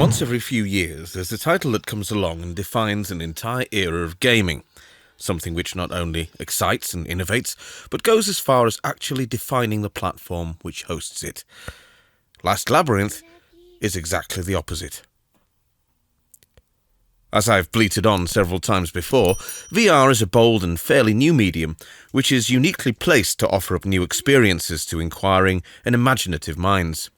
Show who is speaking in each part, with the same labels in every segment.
Speaker 1: Once every few years, there's a title that comes along and defines an entire era of gaming. Something which not only excites and innovates, but goes as far as actually defining the platform which hosts it. Last Labyrinth is exactly the opposite. As I've bleated on several times before, VR is a bold and fairly new medium, which is uniquely placed to offer up new experiences to inquiring and imaginative minds.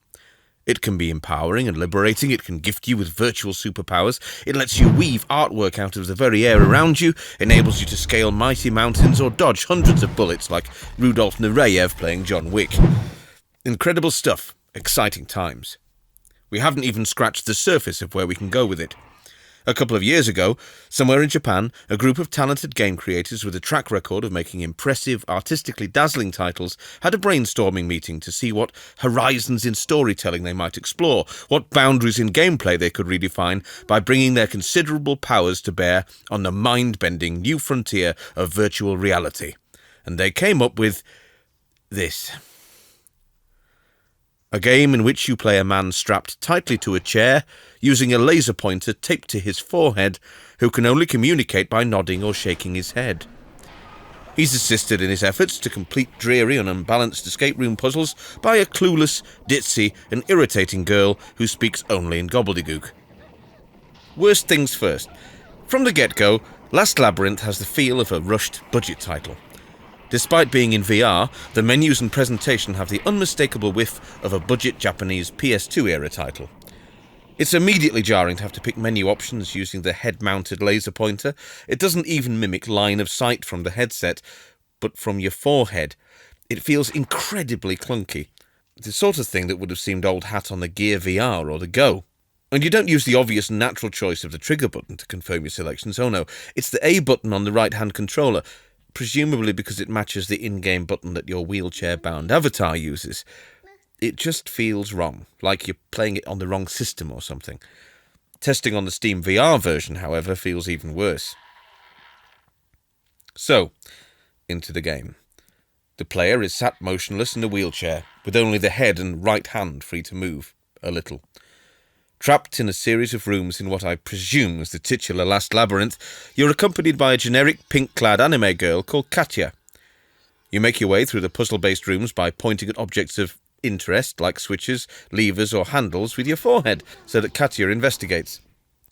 Speaker 1: It can be empowering and liberating, it can gift you with virtual superpowers, it lets you weave artwork out of the very air around you, enables you to scale mighty mountains or dodge hundreds of bullets like Rudolf Nureyev playing John Wick. Incredible stuff, exciting times. We haven't even scratched the surface of where we can go with it. A couple of years ago, somewhere in Japan, a group of talented game creators with a track record of making impressive, artistically dazzling titles had a brainstorming meeting to see what horizons in storytelling they might explore, what boundaries in gameplay they could redefine by bringing their considerable powers to bear on the mind-bending new frontier of virtual reality. And they came up with this. A game in which you play a man strapped tightly to a chair, using a laser pointer taped to his forehead, who can only communicate by nodding or shaking his head. He's assisted in his efforts to complete dreary and unbalanced escape room puzzles by a clueless, ditzy and irritating girl who speaks only in gobbledygook. Worst things first. From the get-go, Last Labyrinth has the feel of a rushed budget title. Despite being in VR, the menus and presentation have the unmistakable whiff of a budget Japanese PS2-era title. It's immediately jarring to have to pick menu options using the head-mounted laser pointer. It doesn't even mimic line of sight from the headset, but from your forehead. It feels incredibly clunky. The sort of thing that would have seemed old hat on the Gear VR or the Go. And you don't use the obvious and natural choice of the trigger button to confirm your selections. Oh no, it's the A button on the right-hand controller, presumably because it matches the in-game button that your wheelchair-bound avatar uses. It just feels wrong, like you're playing it on the wrong system or something. Testing on the Steam VR version, however, feels even worse. So, into the game. The player is sat motionless in a wheelchair, with only the head and right hand free to move, a little. Trapped in a series of rooms in what I presume is the titular Last Labyrinth, you're accompanied by a generic pink-clad anime girl called Katya. You make your way through the puzzle-based rooms by pointing at objects of interest, like switches, levers or handles, with your forehead, so that Katya investigates.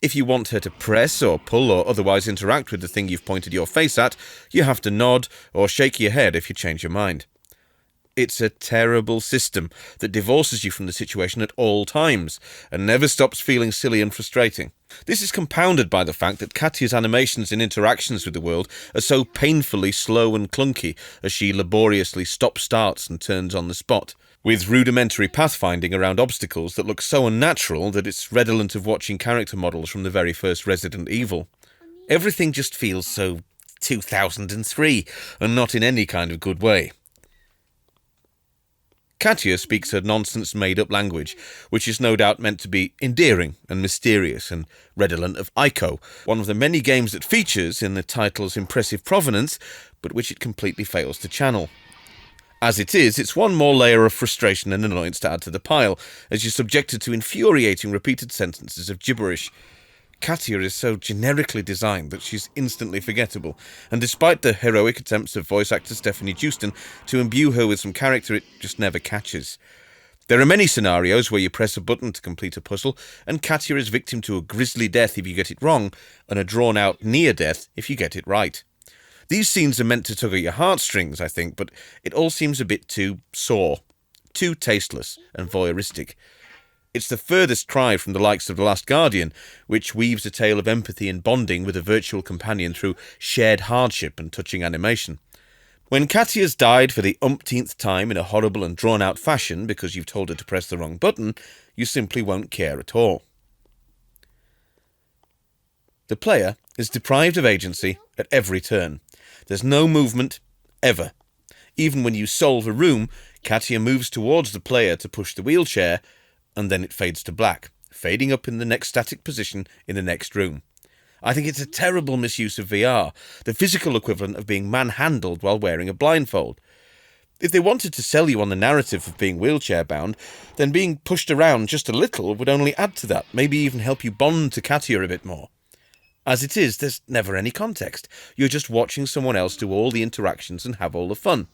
Speaker 1: If you want her to press or pull or otherwise interact with the thing you've pointed your face at, you have to nod or shake your head if you change your mind. It's a terrible system that divorces you from the situation at all times, and never stops feeling silly and frustrating. This is compounded by the fact that Katya's animations and interactions with the world are so painfully slow and clunky as she laboriously stop-starts and turns on the spot, with rudimentary pathfinding around obstacles that look so unnatural that it's redolent of watching character models from the very first Resident Evil. Everything just feels so 2003, and not in any kind of good way. Katya speaks a nonsense made-up language, which is no doubt meant to be endearing and mysterious and redolent of Ico, one of the many games that features in the title's impressive provenance, but which it completely fails to channel. As it is, it's one more layer of frustration and annoyance to add to the pile, as you're subjected to infuriating repeated sentences of gibberish. Katya is so generically designed that she's instantly forgettable, and despite the heroic attempts of voice actor Stephanie Houston to imbue her with some character, it just never catches. There are many scenarios where you press a button to complete a puzzle, and Katya is victim to a grisly death if you get it wrong, and a drawn-out near-death if you get it right. These scenes are meant to tug at your heartstrings, I think, but it all seems a bit too sore, too tasteless and voyeuristic. It's the furthest cry from the likes of The Last Guardian, which weaves a tale of empathy and bonding with a virtual companion through shared hardship and touching animation. When Katya's died for the umpteenth time in a horrible and drawn-out fashion because you've told her to press the wrong button, you simply won't care at all. The player is deprived of agency at every turn. There's no movement, ever. Even when you solve a room, Katya moves towards the player to push the wheelchair, and then it fades to black, fading up in the next static position in the next room. I think it's a terrible misuse of VR, the physical equivalent of being manhandled while wearing a blindfold. If they wanted to sell you on the narrative of being wheelchair-bound, then being pushed around just a little would only add to that, maybe even help you bond to Katia a bit more. As it is, there's never any context. You're just watching someone else do all the interactions and have all the fun.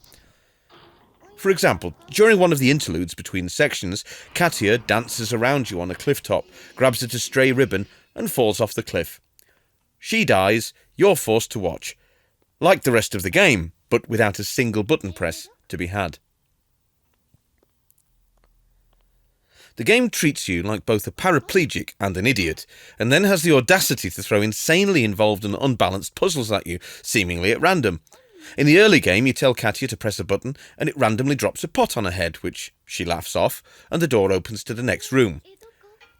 Speaker 1: For example, during one of the interludes between sections, Katia dances around you on a cliff top, grabs at a stray ribbon, and falls off the cliff. She dies, you're forced to watch. Like the rest of the game, but without a single button press to be had. The game treats you like both a paraplegic and an idiot, and then has the audacity to throw insanely involved and unbalanced puzzles at you, seemingly at random. In the early game, you tell Katia to press a button, and it randomly drops a pot on her head, which she laughs off, and the door opens to the next room.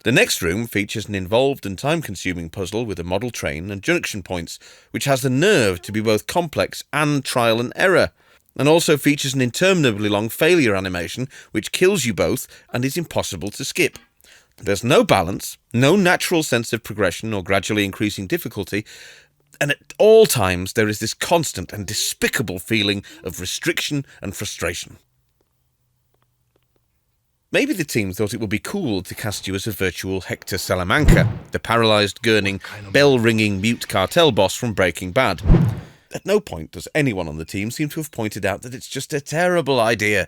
Speaker 1: The next room features an involved and time-consuming puzzle with a model train and junction points, which has the nerve to be both complex and trial and error, and also features an interminably long failure animation, which kills you both and is impossible to skip. There's no balance, no natural sense of progression or gradually increasing difficulty, and at all times there is this constant and despicable feeling of restriction and frustration. Maybe the team thought it would be cool to cast you as a virtual Hector Salamanca, the paralysed, gurning, bell-ringing mute cartel boss from Breaking Bad. At no point does anyone on the team seem to have pointed out that it's just a terrible idea.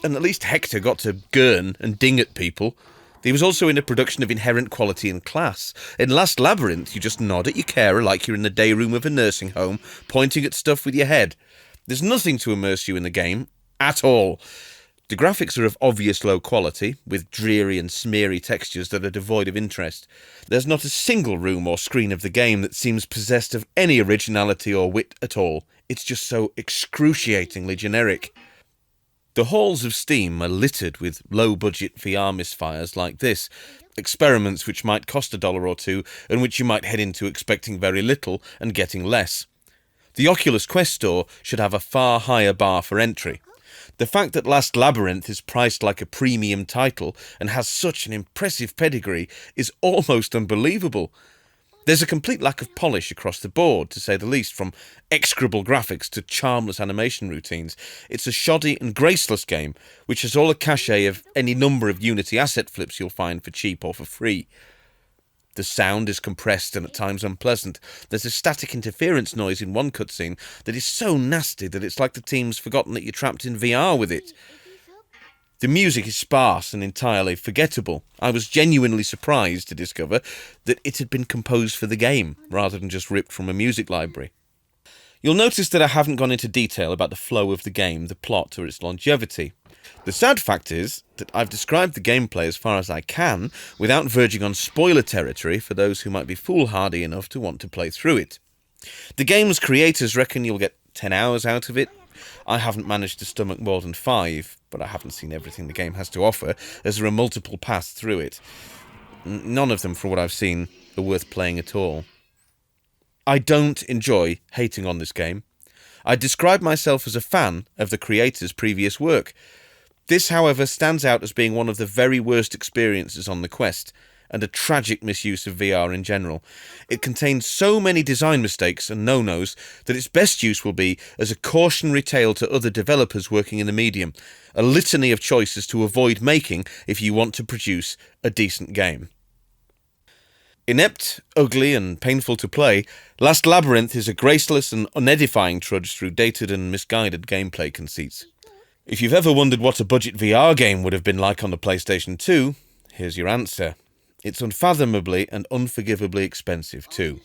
Speaker 1: And at least Hector got to gurn and ding at people. He was also in a production of inherent quality and class. In Last Labyrinth, you just nod at your carer like you're in the day room of a nursing home, pointing at stuff with your head. There's nothing to immerse you in the game, at all. The graphics are of obvious low quality, with dreary and smeary textures that are devoid of interest. There's not a single room or screen of the game that seems possessed of any originality or wit at all. It's just so excruciatingly generic. The halls of Steam are littered with low-budget VR misfires like this, experiments which might cost $1 or $2 and which you might head into expecting very little and getting less. The Oculus Quest store should have a far higher bar for entry. The fact that Last Labyrinth is priced like a premium title and has such an impressive pedigree is almost unbelievable. There's a complete lack of polish across the board, to say the least, from execrable graphics to charmless animation routines. It's a shoddy and graceless game, which has all the cachet of any number of Unity asset flips you'll find for cheap or for free. The sound is compressed and at times unpleasant. There's a static interference noise in one cutscene that is so nasty that it's like the team's forgotten that you're trapped in VR with it. The music is sparse and entirely forgettable. I was genuinely surprised to discover that it had been composed for the game, rather than just ripped from a music library. You'll notice that I haven't gone into detail about the flow of the game, the plot, or its longevity. The sad fact is that I've described the gameplay as far as I can, without verging on spoiler territory for those who might be foolhardy enough to want to play through it. The game's creators reckon you'll get 10 hours out of it. I haven't managed to stomach more than 5, but I haven't seen everything the game has to offer, as there are multiple paths through it. None of them, from what I've seen, are worth playing at all. I don't enjoy hating on this game. I describe myself as a fan of the creator's previous work. This, however, stands out as being one of the very worst experiences on the Quest, and a tragic misuse of VR in general. It contains so many design mistakes and no-nos that its best use will be as a cautionary tale to other developers working in the medium, a litany of choices to avoid making if you want to produce a decent game. Inept, ugly, and painful to play, Last Labyrinth is a graceless and unedifying trudge through dated and misguided gameplay conceits. If you've ever wondered what a budget VR game would have been like on the PlayStation 2, here's your answer. It's unfathomably and unforgivably expensive too.